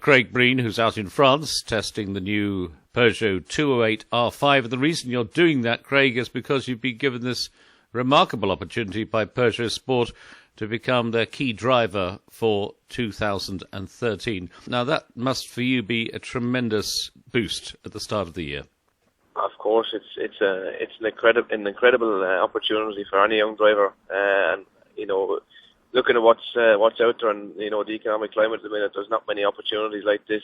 Craig Breen, who's out in France testing the new Peugeot 208 R5. And the reason you're doing that, Craig, is because you've been given this remarkable opportunity by Peugeot Sport to become their key driver for 2013. Now, that must for you be a tremendous boost at the start of the year. Of course, it's an incredible opportunity for any young driver, and looking at what's out there, and the economic climate at the minute, there's not many opportunities like this.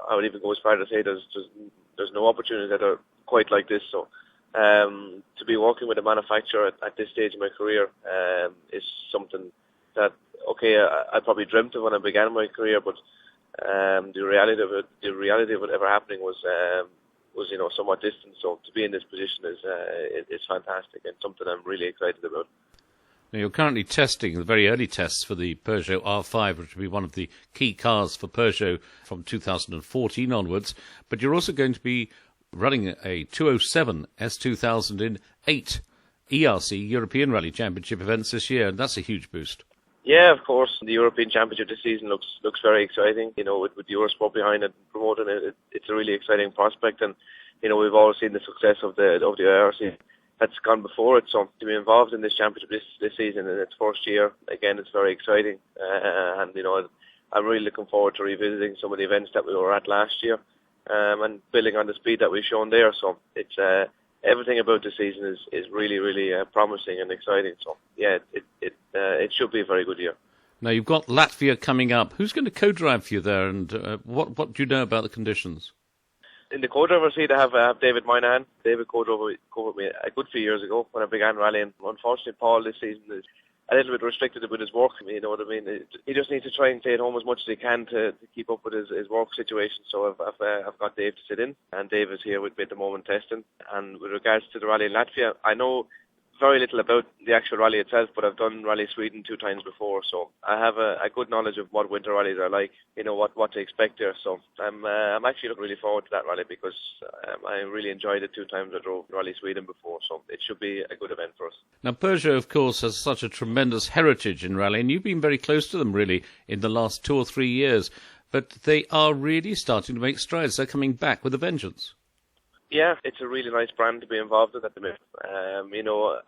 I would even go as far to say there's no opportunities that are quite like this. So to be working with a manufacturer at this stage of my career is something that I probably dreamt of when I began my career, but the reality of it ever happening was somewhat distant. So to be in this position is fantastic and something I'm really excited about. Now, you're currently testing the very early tests for the Peugeot R5, which will be one of the key cars for Peugeot from 2014 onwards. But you're also going to be running a 207 S2000 in 8 ERC European Rally Championship events this year, and that's a huge boost. Yeah, of course. The European Championship this season looks very exciting. With Eurosport behind it, promoting it, it's a really exciting prospect. And we've all seen the success of the IRC that's gone before it. So to be involved in this championship this season in its first year, again, it's very exciting. And I'm really looking forward to revisiting some of the events that we were at last year, and building on the speed that we've shown there. So it's everything about the season is really, really promising and exciting. So yeah, it should be a very good year. Now, you've got Latvia coming up. Who's going to co-drive for you there, and what do you know about the conditions? In the co-driver seat, I have David Moynihan. David co-drove with me a good few years ago when I began rallying. Unfortunately, Paul this season is a little bit restricted with his work. You know what I mean? He just needs to try and stay at home as much as he can to keep up with his work situation. So I've got Dave to sit in, and Dave is here with me at the moment testing. And with regards to the rally in Latvia, I know very little about the actual rally itself, but I've done Rally Sweden 2 times before, so I have a good knowledge of what winter rallies are like, what to expect there. So I'm actually looking really forward to that rally because I really enjoyed it 2 times. I drove Rally Sweden before, so it should be a good event for us. Now, Peugeot, of course, has such a tremendous heritage in rally, and you've been very close to them, really, in the last 2 or 3 years, but they are really starting to make strides. They're coming back with a vengeance. Yeah, it's a really nice brand to be involved in at the minute.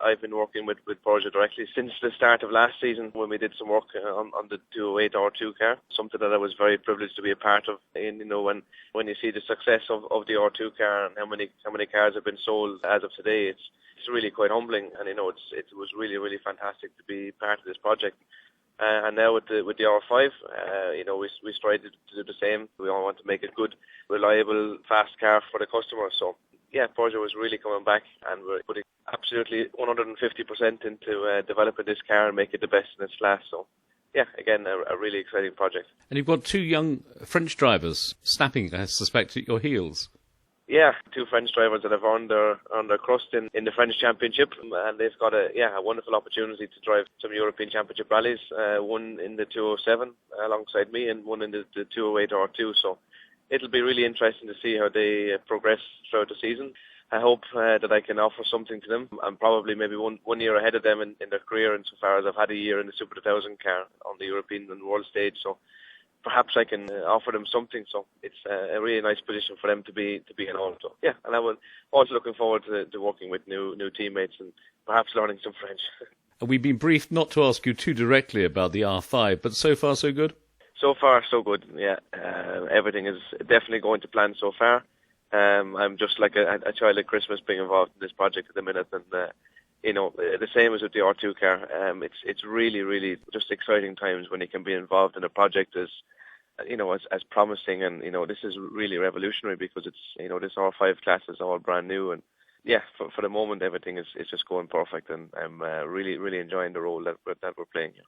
I've been working with Peugeot directly since the start of last season when we did some work on the 208 R2 car, something that I was very privileged to be a part of. And, when you see the success of the R2 car and how many cars have been sold as of today, it's really quite humbling. And, it was really, really fantastic to be part of this project. And now with the R5, we strive to do the same. We all want to make a good, reliable, fast car for the customer. So, yeah, Peugeot is really coming back, and we're putting absolutely 150% into developing this car and make it the best in its class. So, yeah, again, a really exciting project. And you've got 2 young French drivers snapping, I suspect, at your heels. Yeah, 2 French drivers that have earned their crust in the French Championship, and they've got a wonderful opportunity to drive some European Championship rallies. One in the 207 alongside me, and one in the 208 R2. So it'll be really interesting to see how they progress throughout the season. I hope that I can offer something to them. I'm probably maybe one year ahead of them in their career, insofar as I've had a year in the Super 2000 car on the European and World stage. So perhaps I can offer them something. So it's a really nice position for them to be in on. So yeah, and I was also looking forward to working with new teammates and perhaps learning some French. We've been briefed not to ask you too directly about the R5, but so far so good? So far so good, yeah. Everything is definitely going to plan so far. I'm just like a child at Christmas being involved in this project at the minute, and the same as with the R2 car. It's really, really just exciting times when you can be involved in a project as promising, and this is really revolutionary because it's this R5 class is all brand new, and yeah, for the moment everything is just going perfect, and I'm really, really enjoying the role that we're playing here.